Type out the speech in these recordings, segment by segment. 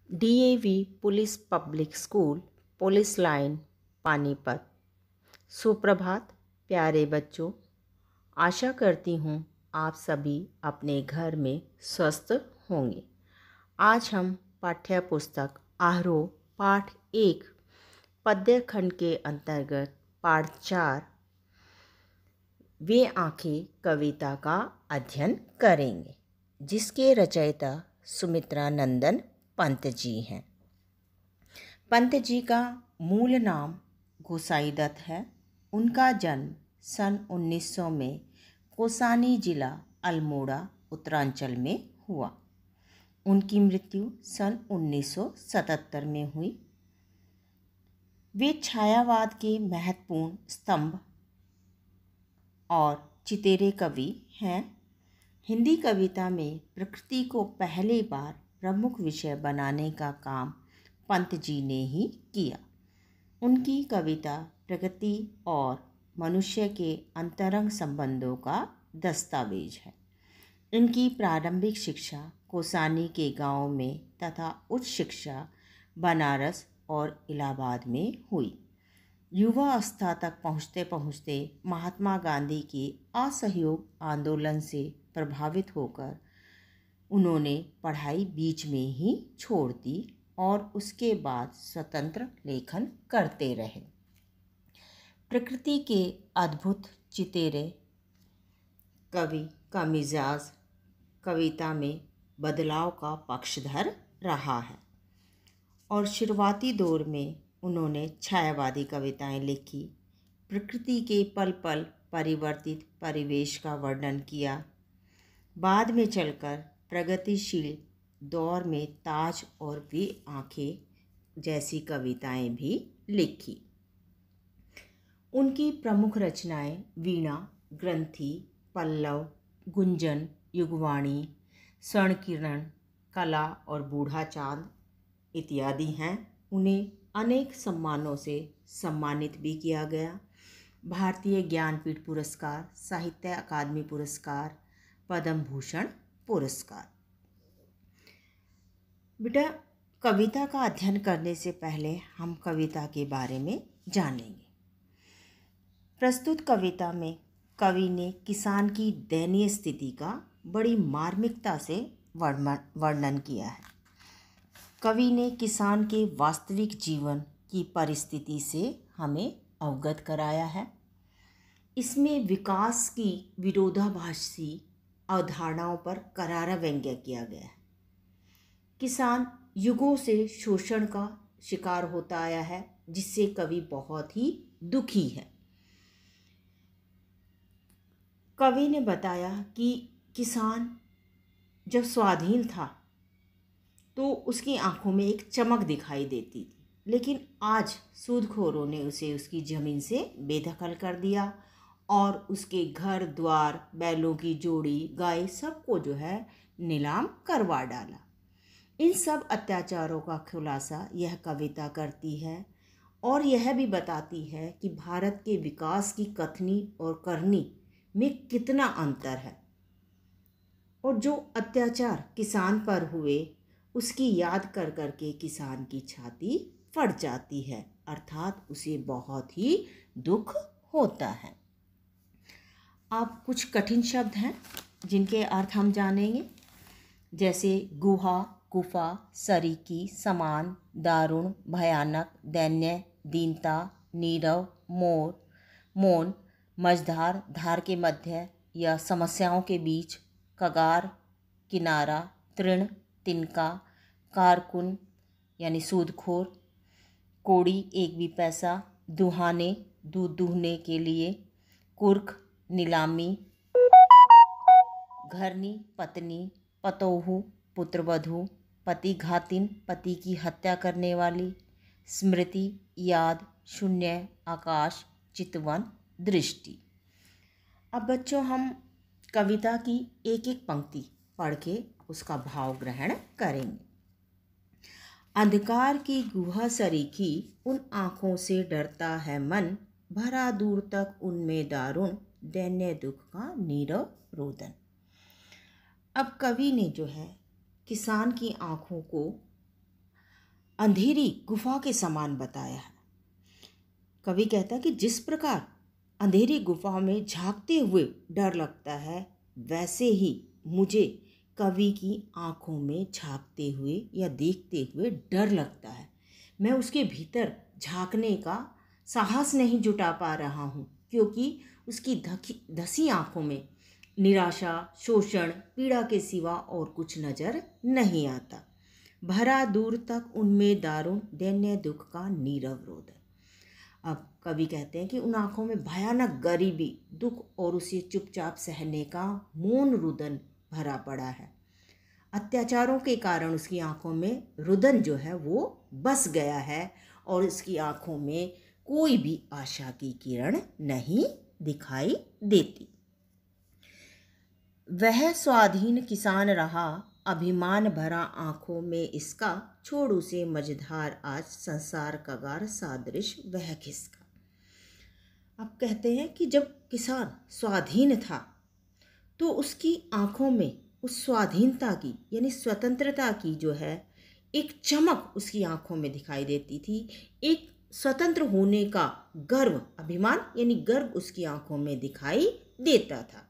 DAV police public school, police line, Panipat. सुप्रभात प्यारे बच्चों, आशा करती हूँ आप सभी अपने घर में स्वस्थ होंगे। आज हम पाठ्य पुस्तक आरोह पाठ 1 पद्य खंड के अंतर्गत पाठ 4 वे आंखें कविता का अध्ययन करेंगे, जिसके रचयिता सुमित्रा नंदन पंत जी हैं। पंत जी का मूल नाम गोसाईदत्त है। उनका जन्म सन 1900 में कोसानी जिला अल्मोड़ा उत्तरांचल में हुआ। उनकी मृत्यु सन 1977 में हुई। वे छायावाद के महत्वपूर्ण स्तंभ और चितेरे कवि हैं। हिंदी कविता में प्रकृति को पहली बार प्रमुख विषय बनाने का काम पंत जी ने ही किया। उनकी कविता प्रकृति और मनुष्य के अंतरंग संबंधों का दस्तावेज है। इनकी प्रारंभिक शिक्षा कोसानी के गांव में तथा उच्च शिक्षा बनारस और इलाहाबाद में हुई। युवा अवस्था तक पहुँचते पहुँचते महात्मा गांधी के असहयोग आंदोलन से प्रभावित होकर उन्होंने पढ़ाई बीच में ही छोड़ दी और उसके बाद स्वतंत्र लेखन करते रहे। प्रकृति के अद्भुत चितेरे कवि का मिजाज कविता में बदलाव का पक्षधर रहा है और शुरुआती दौर में उन्होंने छायावादी कविताएं लिखी। प्रकृति के पल पल परिवर्तित परिवेश का वर्णन किया। बाद में चलकर प्रगतिशील दौर में ताज और वे आंखें जैसी कविताएं भी लिखी। उनकी प्रमुख रचनाएं वीणा, ग्रंथि, पल्लव, गुंजन, युगवाणी, स्वर्णकिरण, कला और बूढ़ा चांद इत्यादि हैं। उन्हें अनेक सम्मानों से सम्मानित भी किया गया। भारतीय ज्ञानपीठ पुरस्कार, साहित्य अकादमी पुरस्कार, पद्म भूषण पुरस्कार। बेटा, कविता का अध्ययन करने से पहले हम कविता के बारे में जानेंगे। प्रस्तुत कविता में कवि ने किसान की दयनीय स्थिति का बड़ी मार्मिकता से वर्णन किया है। कवि ने किसान के वास्तविक जीवन की परिस्थिति से हमें अवगत कराया है। इसमें विकास की विरोधाभासी अवधारणाओं पर करारा व्यंग्य किया गया है। किसान युगों से शोषण का शिकार होता आया है, जिससे कवि बहुत ही दुखी है। कवि ने बताया कि किसान जब स्वाधीन था तो उसकी आंखों में एक चमक दिखाई देती थी, लेकिन आज सूदखोरों ने उसे उसकी ज़मीन से बेदखल कर दिया और उसके घर द्वार, बैलों की जोड़ी, गाय सबको जो है नीलाम करवा डाला। इन सब अत्याचारों का खुलासा यह कविता करती है और यह भी बताती है कि भारत के विकास की कथनी और करनी में कितना अंतर है और जो अत्याचार किसान पर हुए उसकी याद कर करके किसान की छाती फट जाती है, अर्थात उसे बहुत ही दुख होता है। अब कुछ कठिन शब्द हैं जिनके अर्थ हम जानेंगे, जैसे गुहा, गुफा, सरीकी, समान, दारुण, भयानक, दैन्य, दीनता, नीरव, मोर, मौन, मझधार, धार के मध्य या समस्याओं के बीच, कगार, किनारा, तृण, तिनका, कारकुन यानी सूदखोर, कोड़ी एक भी पैसा, दुहाने दूध दूहने के लिए, कुर्क नीलामी, घरनी पत्नी, पतोहू पुत्रवधू, पति घातिन पति की हत्या करने वाली, स्मृति याद, शून्य आकाश, चितवन दृष्टि। अब बच्चों, हम कविता की एक एक पंक्ति पढ़ के उसका भाव ग्रहण करेंगे। अंधकार की गुहा सरीखी, उन आँखों से डरता है मन, भरा दूर तक उनमें दारुण, दैन्य दुख का नीरव रोदन। अब कवि ने जो है किसान की आँखों को अंधेरी गुफा के समान बताया है। कवि कहता है कि जिस प्रकार अंधेरी गुफा में झांकते हुए डर लगता है, वैसे ही मुझे कवि की आंखों में झांकते हुए या देखते हुए डर लगता है। मैं उसके भीतर झांकने का साहस नहीं जुटा पा रहा हूँ, क्योंकि उसकी धसी आंखों में निराशा, शोषण, पीड़ा के सिवा और कुछ नजर नहीं आता। भरा दूर तक उनमें दारुण दैन्य दुख का नीरव रोदन। अब कवि कहते हैं कि उन आंखों में भयानक गरीबी, दुख और उसे चुपचाप सहने का मौन रुदन भरा पड़ा है। अत्याचारों के कारण उसकी आंखों में रुदन जो है वो बस गया है और उसकी आंखों में कोई भी आशा की किरण नहीं दिखाई देती। वह स्वाधीन किसान रहा, अभिमान भरा आंखों में इसका, छोड़ उसे मझधार आज संसार कगार सादृश वह किसका। अब कहते हैं कि जब किसान स्वाधीन था तो उसकी आंखों में उस स्वाधीनता की यानी स्वतंत्रता की जो है एक चमक उसकी आंखों में दिखाई देती थी। एक स्वतंत्र होने का गर्व, अभिमान यानी गर्व उसकी आंखों में दिखाई देता था।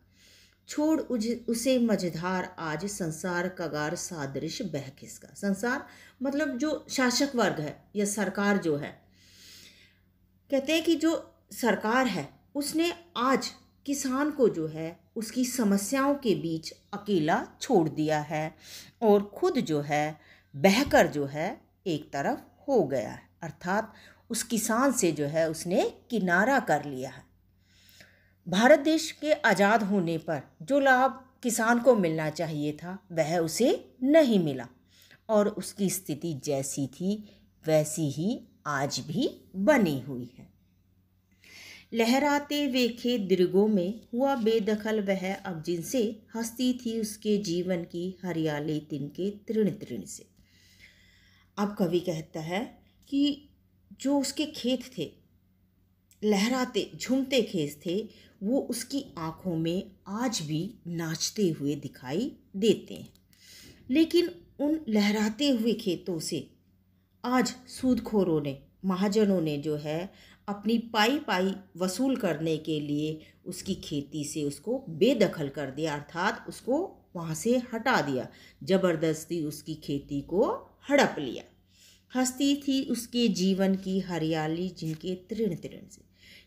छोड़ उसे मझधार आज संसार कगार सादृश बह किसका। संसार मतलब जो शासक वर्ग है या सरकार जो है, कहते हैं कि जो सरकार है उसने आज किसान को जो है उसकी समस्याओं के बीच अकेला छोड़ दिया है और खुद जो है बहकर जो है एक तरफ हो गया है, अर्थात उस किसान से जो है उसने किनारा कर लिया है। भारत देश के आज़ाद होने पर जो लाभ किसान को मिलना चाहिए था वह उसे नहीं मिला और उसकी स्थिति जैसी थी वैसी ही आज भी बनी हुई है। लहराते वे खेत दृगों में हुआ बेदखल वह, अब जिनसे हंसती थी उसके जीवन की हरियाली तिनके तृण तृण से। अब कवि कहता है कि जो उसके खेत थे, लहराते झूमते खेत थे, वो उसकी आंखों में आज भी नाचते हुए दिखाई देते हैं। लेकिन उन लहराते हुए खेतों से आज सूदखोरों ने, महाजनों ने जो है अपनी पाई पाई वसूल करने के लिए उसकी खेती से उसको बेदखल कर दिया, अर्थात उसको वहाँ से हटा दिया, ज़बरदस्ती उसकी खेती को हड़प लिया। हंसती थी उसके जीवन की हरियाली जिनके तृण तृण से,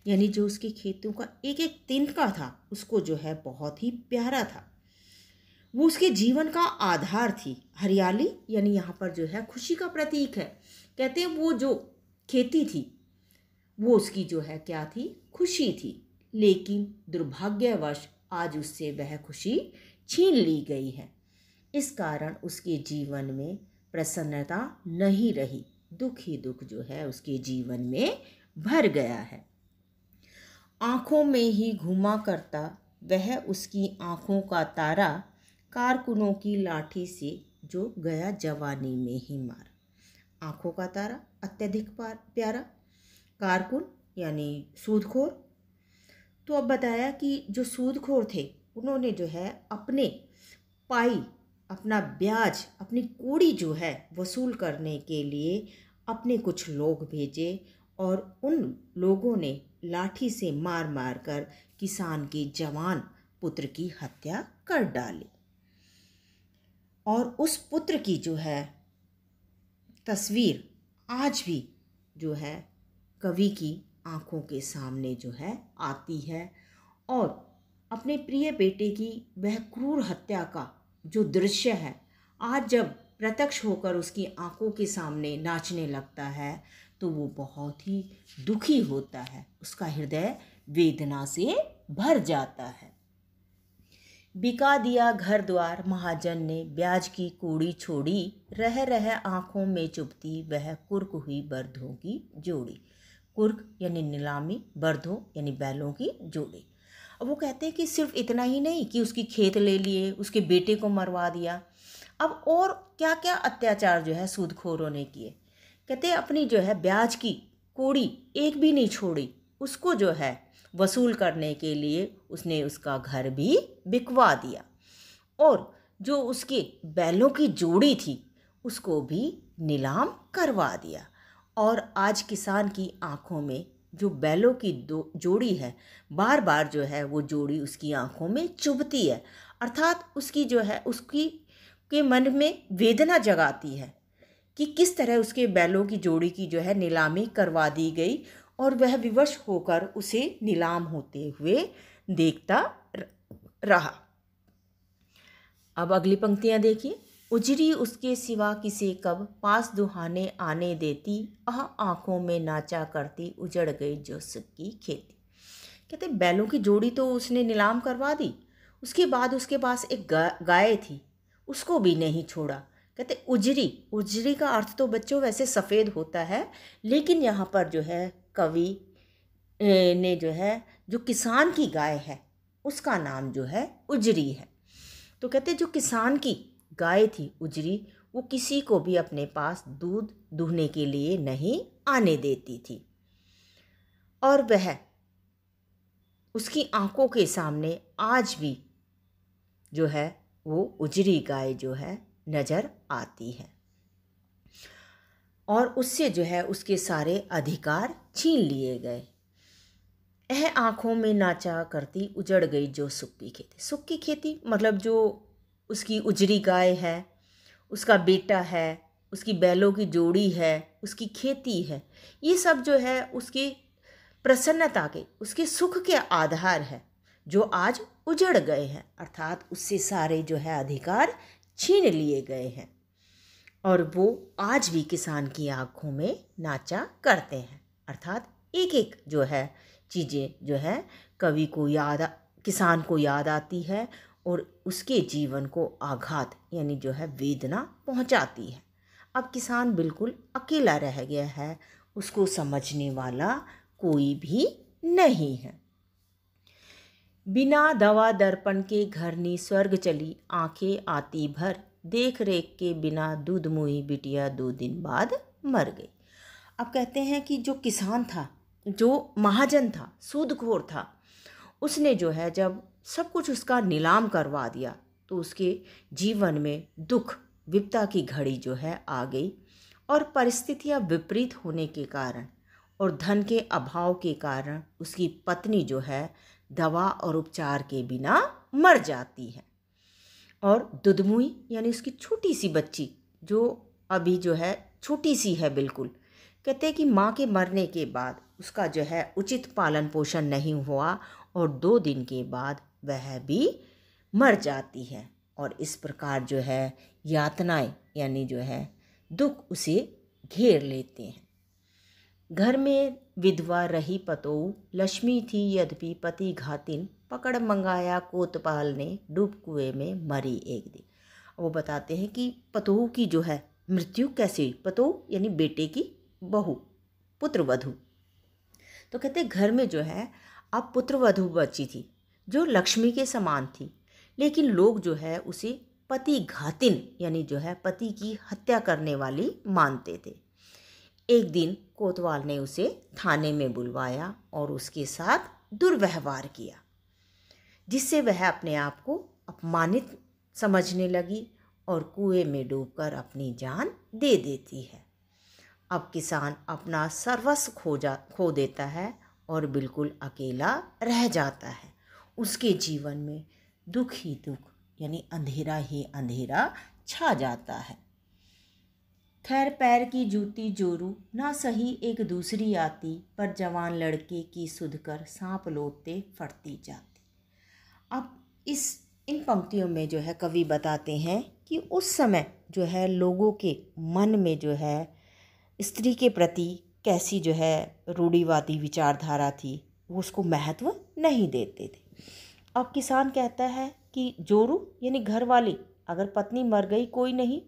यानी जो उसके खेतों का एक एक तिनका था उसको जो है बहुत ही प्यारा था, वो उसके जीवन का आधार थी। हरियाली यानी यहाँ पर जो है खुशी का प्रतीक है। कहते हैं वो जो खेती थी वो उसकी जो है क्या थी, खुशी थी। लेकिन दुर्भाग्यवश आज उससे वह खुशी छीन ली गई है। इस कारण उसके जीवन में प्रसन्नता नहीं रही, दुख ही दुख जो है उसके जीवन में भर गया है। आँखों में ही घुमा करता वह उसकी आँखों का तारा, कारकुनों की लाठी से जो गया जवानी में ही मार। आँखों का तारा अत्यधिक प्यारा, कारकुन यानी सूदखोर। तो अब बताया कि जो सूदखोर थे उन्होंने जो है अपने पाई, अपना ब्याज, अपनी कौड़ी जो है वसूल करने के लिए अपने कुछ लोग भेजे और उन लोगों ने लाठी से मार मार कर किसान के जवान पुत्र की हत्या कर डाली। और उस पुत्र की जो है तस्वीर आज भी जो है कवि की आंखों के सामने जो है आती है और अपने प्रिय बेटे की वह क्रूर हत्या का जो दृश्य है आज जब प्रत्यक्ष होकर उसकी आंखों के सामने नाचने लगता है तो वो बहुत ही दुखी होता है, उसका हृदय वेदना से भर जाता है। बिका दिया घर द्वार महाजन ने, ब्याज की कौड़ी छोड़ी, रह रह आँखों में चुभती वह कुर्क हुई बर्धों की जोड़ी। कुर्क यानी नीलामी, बर्धों यानी बैलों की जोड़ी। अब वो कहते हैं कि सिर्फ इतना ही नहीं कि उसकी खेत ले लिए, उसके बेटे को मरवा दिया, अब और क्या क्या अत्याचार जो है सूदखोरों ने किए। कहते हैं अपनी जो है ब्याज की कौड़ी एक भी नहीं छोड़ी, उसको जो है वसूल करने के लिए उसने उसका घर भी बिकवा दिया और जो उसके बैलों की जोड़ी थी उसको भी नीलाम करवा दिया। और आज किसान की आंखों में जो बैलों की जोड़ी है, बार बार जो है वो जोड़ी उसकी आंखों में चुभती है, अर्थात उसकी जो है उसकी के मन में वेदना जगाती है कि किस तरह उसके बैलों की जोड़ी की जो है नीलामी करवा दी गई, और वह विवश होकर उसे नीलाम होते हुए देखता रहा। अब अगली पंक्तियां देखिए। उजरी उसके सिवा किसे कब पास दुहाने आने देती, आंखों में नाचा करती उजड़ गई जो सुख की खेती। कहते बैलों की जोड़ी तो उसने नीलाम करवा दी, उसके बाद उसके पास एक गाय थी, उसको भी नहीं छोड़ा। कहते उजरी का अर्थ तो बच्चों वैसे सफ़ेद होता है, लेकिन यहाँ पर जो है कवि ने जो है जो किसान की गाय है उसका नाम जो है उजरी है। तो कहते जो किसान की गाय थी उजरी, वो किसी को भी अपने पास दूध दूहने के लिए नहीं आने देती थी, और वह उसकी आंखों के सामने आज भी जो है वो उजरी गाय जो है नज़र आती है, और उससे जो है उसके सारे अधिकार छीन लिए गए। यह आंखों में नाचा करती उजड़ गई जो सुख की खेती। सुख की खेती मतलब जो उसकी उजरी गाय है, उसका बेटा है, उसकी बैलों की जोड़ी है, उसकी खेती है, ये सब जो है उसकी प्रसन्नता के, उसके सुख के आधार है, जो आज उजड़ गए हैं, अर्थात उससे सारे जो है अधिकार छीन लिए गए हैं, और वो आज भी किसान की आंखों में नाचा करते हैं। अर्थात एक एक जो है चीज़ें जो है कवि को किसान को याद आती है, और उसके जीवन को आघात यानी जो है वेदना पहुंचाती है। अब किसान बिल्कुल अकेला रह गया है, उसको समझने वाला कोई भी नहीं है। बिना दवा दर्पण के घरनी स्वर्ग चली, आंखें आती भर, देख रेख के बिना दूध मुई बिटिया 2 दिन बाद मर गई। अब कहते हैं कि जो किसान था, जो महाजन था, सूदखोर था, उसने जो है जब सब कुछ उसका नीलाम करवा दिया तो उसके जीवन में दुख विपदा की घड़ी जो है आ गई, और परिस्थितियां विपरीत होने के कारण और धन के अभाव के कारण उसकी पत्नी जो है दवा और उपचार के बिना मर जाती है, और दुधमुई यानी उसकी छोटी सी बच्ची जो अभी जो है छोटी सी है बिल्कुल, कहते हैं कि माँ के मरने के बाद उसका जो है उचित पालन पोषण नहीं हुआ, और 2 दिन के बाद वह भी मर जाती है, और इस प्रकार जो है यातनाएं यानी जो है दुख उसे घेर लेते हैं। घर में विधवा रही पतोऊ, लक्ष्मी थी यद्यपि पति घातिन, पकड़ मंगाया कोतवाल ने, डूब कुएं में मरी एक दिन। वो बताते हैं कि पतोऊ की जो है मृत्यु कैसे हुई। पतोऊ यानी बेटे की बहू, पुत्रवधू। तो कहते घर में जो है अब पुत्रवधू बची थी जो लक्ष्मी के समान थी, लेकिन लोग जो है उसे पति घातिन यानी जो है पति की हत्या करने वाली मानते थे। एक दिन कोतवाल ने उसे थाने में बुलवाया और उसके साथ दुर्व्यवहार किया, जिससे वह अपने आप को अपमानित समझने लगी और कुएं में डूबकर अपनी जान दे देती है। अब किसान अपना सर्वस्व खो देता है और बिल्कुल अकेला रह जाता है। उसके जीवन में दुख ही दुख यानी अंधेरा ही अंधेरा छा जाता है। खैर पैर की जूती जोरू ना सही एक दूसरी आती, पर जवान लड़के की सुध कर सांप लोटते फटती जाती। अब इन पंक्तियों में जो है कवि बताते हैं कि उस समय जो है लोगों के मन में जो है स्त्री के प्रति कैसी जो है रूढ़िवादी विचारधारा थी, वो उसको महत्व नहीं देते थे। अब किसान कहता है कि जोरू यानी घर वाली, अगर पत्नी मर गई कोई नहीं,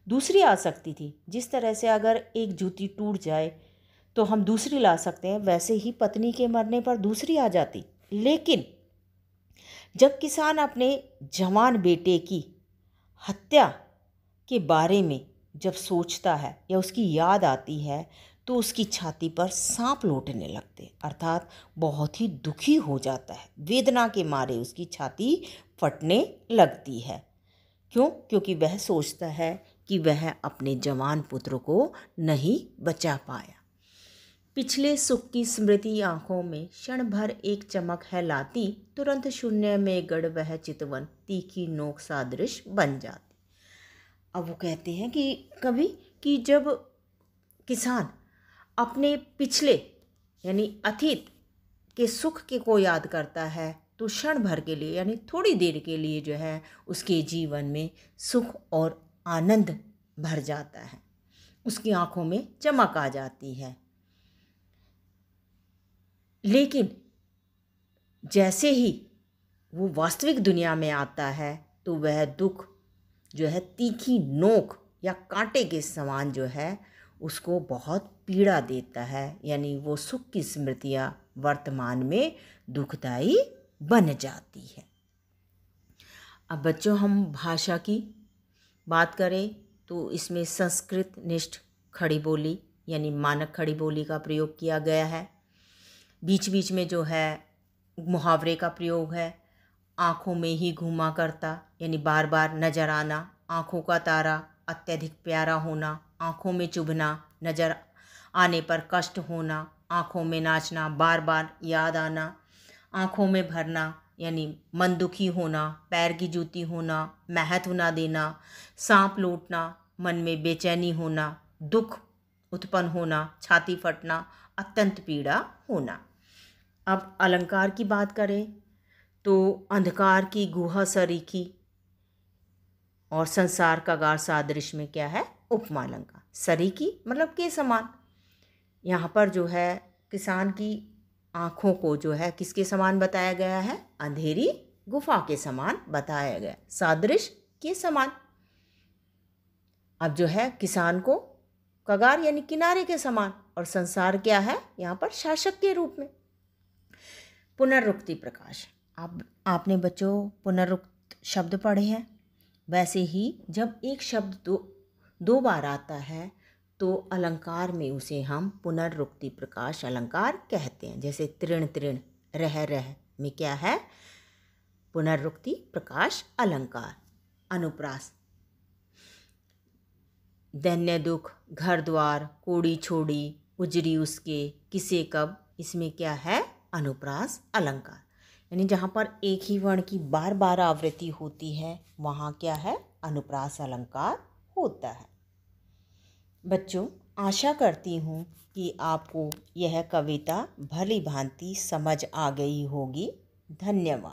दूसरी आ सकती थी। जिस तरह से अगर एक जूती टूट जाए तो हम दूसरी ला सकते हैं, वैसे ही पत्नी के मरने पर दूसरी आ जाती। लेकिन जब किसान अपने जवान बेटे की हत्या के बारे में जब सोचता है या उसकी याद आती है तो उसकी छाती पर सांप लौटने लगते, अर्थात बहुत ही दुखी हो जाता है। वेदना के मारे उसकी छाती फटने लगती है। क्यों? क्योंकि वह सोचता है कि वह अपने जवान पुत्र को नहीं बचा पाया। पिछले सुख की स्मृति आंखों में क्षण भर एक चमक है लाती, तुरंत शून्य में गड़ वह चितवन, तीखी नोक सादृश बन जाती। अब वो कहते हैं कि कभी कि जब किसान अपने पिछले यानी अतीत के सुख के को याद करता है तो क्षण भर के लिए यानी थोड़ी देर के लिए जो है उसके जीवन में सुख और आनंद भर जाता है, उसकी आंखों में चमक आ जाती है। लेकिन जैसे ही वो वास्तविक दुनिया में आता है तो वह दुख जो है तीखी नोक या कांटे के समान जो है उसको बहुत पीड़ा देता है, यानी वो सुख की स्मृतियाँ वर्तमान में दुखदाई बन जाती है। अब बच्चों हम भाषा की बात करें तो इसमें संस्कृत निष्ठ खड़ी बोली यानी मानक खड़ी बोली का प्रयोग किया गया है। बीच बीच में जो है मुहावरे का प्रयोग है। आँखों में ही घूमा करता यानी बार बार नजर आना, आँखों का तारा अत्यधिक प्यारा होना, आँखों में चुभना, नजर आने पर कष्ट होना, आँखों में नाचना, बार बार याद आना, आँखों में भरना यानी मन दुखी होना, पैर की जूती होना, महत्व ना देना, सांप लौटना, मन में बेचैनी होना, दुख उत्पन्न होना, छाती फटना, अत्यंत पीड़ा होना। अब अलंकार की बात करें तो अंधकार की गुहा सरीखी और संसार का गार सादृश्य में क्या है उपमा अलंकार। सरीखी मतलब के समान, यहाँ पर जो है किसान की आँखों को जो है किसके समान बताया गया है, अंधेरी गुफा के समान बताया गया, सादृश्य के समान। अब जो है किसान को कगार यानी किनारे के समान और संसार क्या है यहाँ पर शासक के रूप में। पुनरुक्ति प्रकाश, आपने बच्चों पुनरुक्त शब्द पढ़े हैं। वैसे ही जब एक शब्द दो बार आता है तो अलंकार में उसे हम पुनरुक्ति प्रकाश अलंकार कहते हैं। जैसे तृण तृण रह रह में क्या है पुनरुक्ति प्रकाश अलंकार। अनुप्रास, दैन्य दुख, घर द्वार, कोड़ी छोड़ी, उजरी उसके, किसे कब, इसमें क्या है अनुप्रास अलंकार। यानी जहाँ पर एक ही वर्ण की बार बार आवृत्ति होती है वहाँ क्या है अनुप्रास अलंकार होता है। बच्चों आशा करती हूँ कि आपको यह कविता भली भांति समझ आ गई होगी। धन्यवाद।